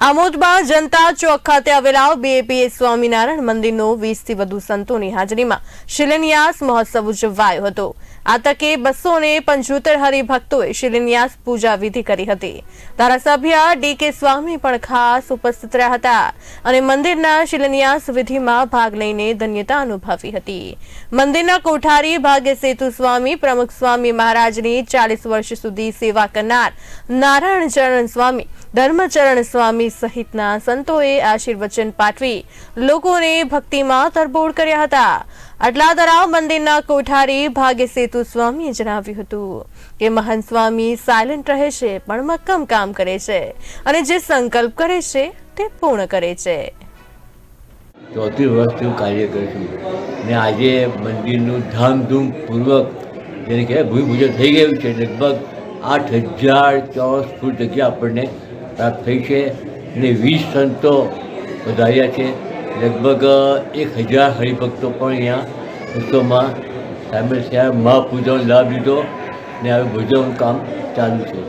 આમોદમાં જનતા ચોક ખાતે આવેલા BAPS સ્વામિનારાયણ મંદિરનો 20 થી વધુ સંતોની હાજરીમાં શિલાન્યાસ મહોત્સવ ઉજવાયો હતો। આ તકે 275 હરિભક્તોએ શિલાન્યાસ પૂજા વિધિ કરી હતી। ધારાસભ્ય DK સ્વામી પણ ખાસ ઉપસ્થિત રહ્યા હતા અને મંદિરના શિલાન્યાસ વિધિમાં ભાગ લઈને ધન્યતા અનુભવી હતી। મંદિરના કોઠારી ભાગ્યસેતુ સ્વામી પ્રમુખ સ્વામી મહારાજની 40 વર્ષ સુધી સેવા કરનાર નારાયણ ચરણ સ્વામી ધર્મચરણ સ્વામી સહિતના સંતોએ આશીર્વચન પાઠવી લોકોને ભક્તિમાં તરબોળ કર્યા હતા। આટલા તરાવ મંદિરના કોઠારી ભાગ્યસેતુ સ્વામીએ જણાવ્યું હતું કે મહંત સ્વામી સાયલેન્ટ રહે છે પણ મક્કમ કામ કરે છે અને જે સંકલ્પ કરે છે તે પૂર્ણ કરે છે। 34 વર્ષથી કાર્ય કરું છું ને આજે મંદિરનું ધામધૂમ પૂર્વક જેને કહેવાય ભૂમિપૂજન થઈ ગયું છે। લગભગ 8000 ચોરસ ફૂટ જગ્યા આપણને પ્રાપ્ત થઈ છે અને 20 સંતો વધાર્યા છે। લગભગ 1000 હરિભક્તો પણ અહીંયા ઉત્સવમાં સામેલ થયા, મહાપૂજાનો લાભ લીધો ને હવે ભોજનનું કામ ચાલુ છે।